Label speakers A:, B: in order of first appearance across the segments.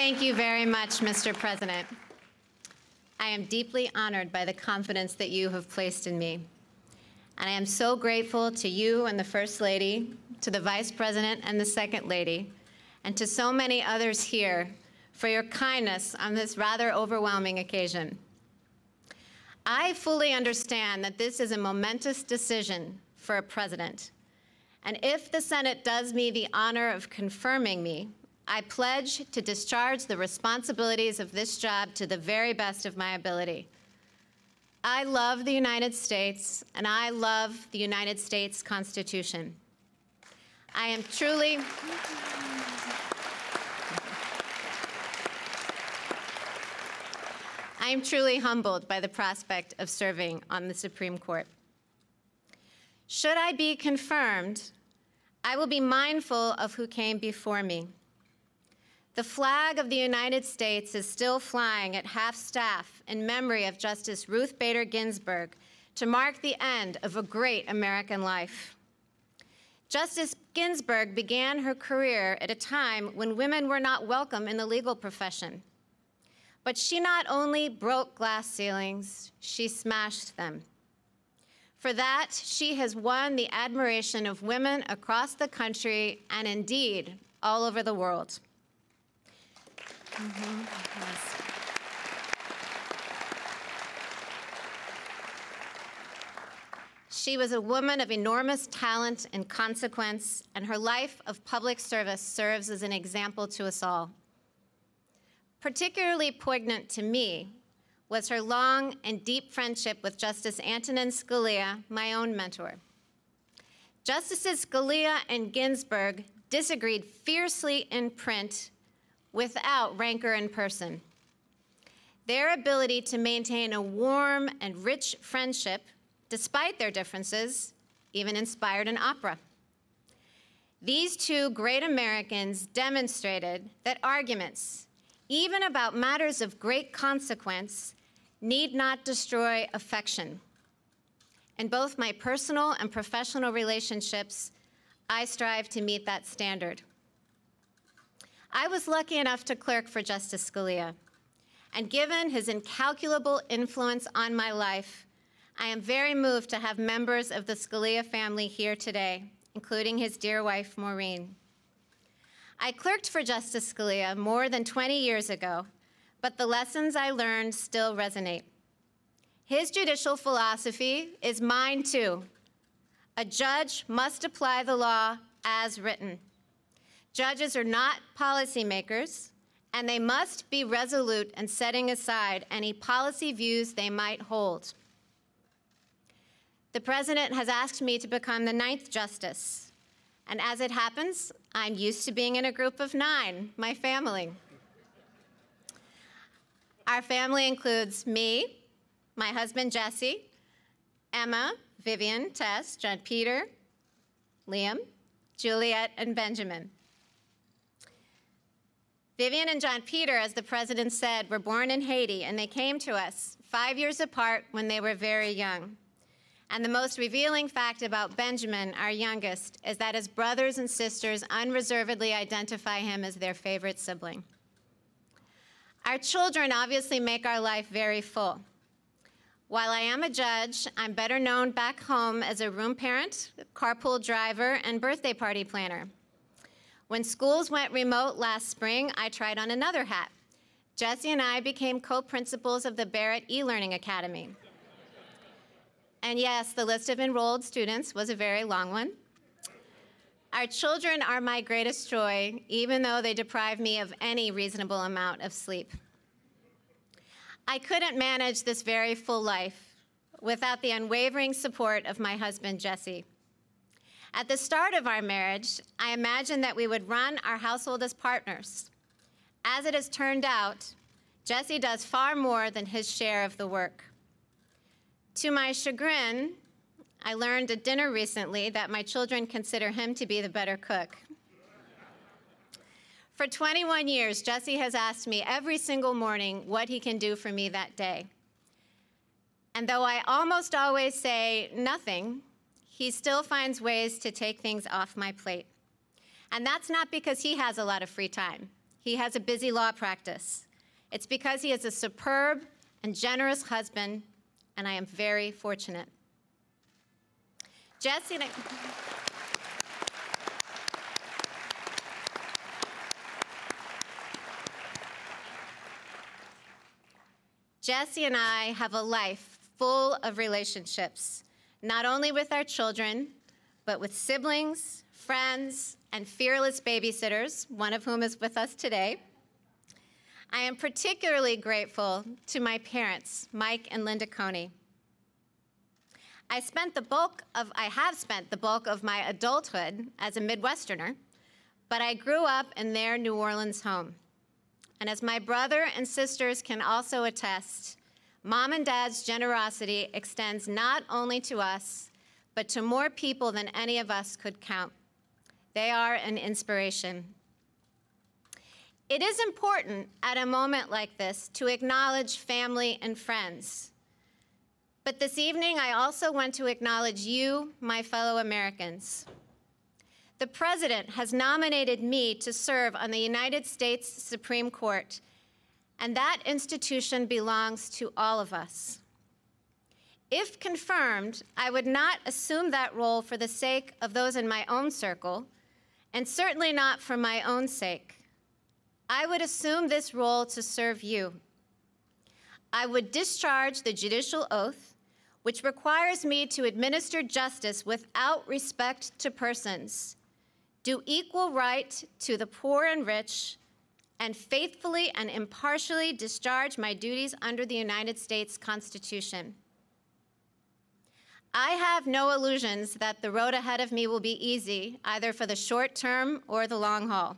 A: Thank you very much, Mr. President. I am deeply honored by the confidence that you have placed in me. And I am so grateful to you and the First Lady, to the Vice President and the Second Lady, and to so many others here for your kindness on this rather overwhelming occasion. I fully understand that this is a momentous decision for a president. And if the Senate does me the honor of confirming me, I pledge to discharge the responsibilities of this job to the very best of my ability. I love the United States, and I love the United States Constitution. I am truly humbled by the prospect of serving on the Supreme Court. Should I be confirmed, I will be mindful of who came before me. The flag of the United States is still flying at half-staff in memory of Justice Ruth Bader Ginsburg to mark the end of a great American life. Justice Ginsburg began her career at a time when women were not welcome in the legal profession. But she not only broke glass ceilings, she smashed them. For that, she has won the admiration of women across the country and indeed all over the world. Yes. She was a woman of enormous talent and consequence, and her life of public service serves as an example to us all. Particularly poignant to me was her long and deep friendship with Justice Antonin Scalia, my own mentor. Justices Scalia and Ginsburg disagreed fiercely in print without rancor in person. Their ability to maintain a warm and rich friendship, despite their differences, even inspired an opera. These two great Americans demonstrated that arguments, even about matters of great consequence, need not destroy affection. In both my personal and professional relationships, I strive to meet that standard. I was lucky enough to clerk for Justice Scalia, and given his incalculable influence on my life, I am very moved to have members of the Scalia family here today, including his dear wife, Maureen. I clerked for Justice Scalia more than 20 years ago, but the lessons I learned still resonate. His judicial philosophy is mine too. A judge must apply the law as written. Judges are not policymakers, and they must be resolute in setting aside any policy views they might hold. The President has asked me to become the 9th Justice, and as it happens, I'm used to being in a group of 9, my family. Our family includes me, my husband Jesse, Emma, Vivian, Tess, John Peter, Liam, Juliet, and Benjamin. Vivian and John Peter, as the President said, were born in Haiti, and they came to us 5 years apart when they were very young. And the most revealing fact about Benjamin, our youngest, is that his brothers and sisters unreservedly identify him as their favorite sibling. Our children obviously make our life very full. While I am a judge, I'm better known back home as a room parent, carpool driver, and birthday party planner. When schools went remote last spring, I tried on another hat. Jesse and I became co-principals of the Barrett e-Learning Academy. And yes, the list of enrolled students was a very long one. Our children are my greatest joy, even though they deprive me of any reasonable amount of sleep. I couldn't manage this very full life without the unwavering support of my husband, Jesse. At the start of our marriage, I imagined that we would run our household as partners. As it has turned out, Jesse does far more than his share of the work. To my chagrin, I learned at dinner recently that my children consider him to be the better cook. For 21 years, Jesse has asked me every single morning what he can do for me that day. And though I almost always say nothing, he still finds ways to take things off my plate. And that's not because he has a lot of free time. he has a busy law practice. It's because he is a superb and generous husband, and I am very fortunate. Jesse and I have a life full of relationships, not only with our children, but with siblings, friends, and fearless babysitters, one of whom is with us today. I am particularly grateful to my parents, Mike and Linda Coney. I have spent the bulk of my adulthood as a Midwesterner, but I grew up in their New Orleans home. And as my brother and sisters can also attest, Mom and Dad's generosity extends not only to us, but to more people than any of us could count. They are an inspiration. It is important at a moment like this to acknowledge family and friends. But this evening, I also want to acknowledge you, my fellow Americans. The President has nominated me to serve on the United States Supreme Court, and that institution belongs to all of us. If confirmed, I would not assume that role for the sake of those in my own circle, and certainly not for my own sake. I would assume this role to serve you. I would discharge the judicial oath, which requires me to administer justice without respect to persons, do equal right to the poor and rich, and faithfully and impartially discharge my duties under the United States Constitution. I have no illusions that the road ahead of me will be easy, either for the short term or the long haul.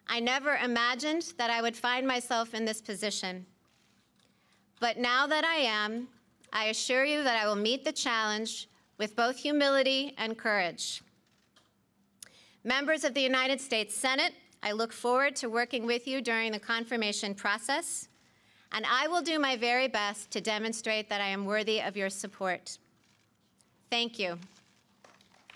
A: I never imagined that I would find myself in this position. But now that I am, I assure you that I will meet the challenge with both humility and courage. Members of the United States Senate, I look forward to working with you during the confirmation process, and I will do my very best to demonstrate that I am worthy of your support. Thank you.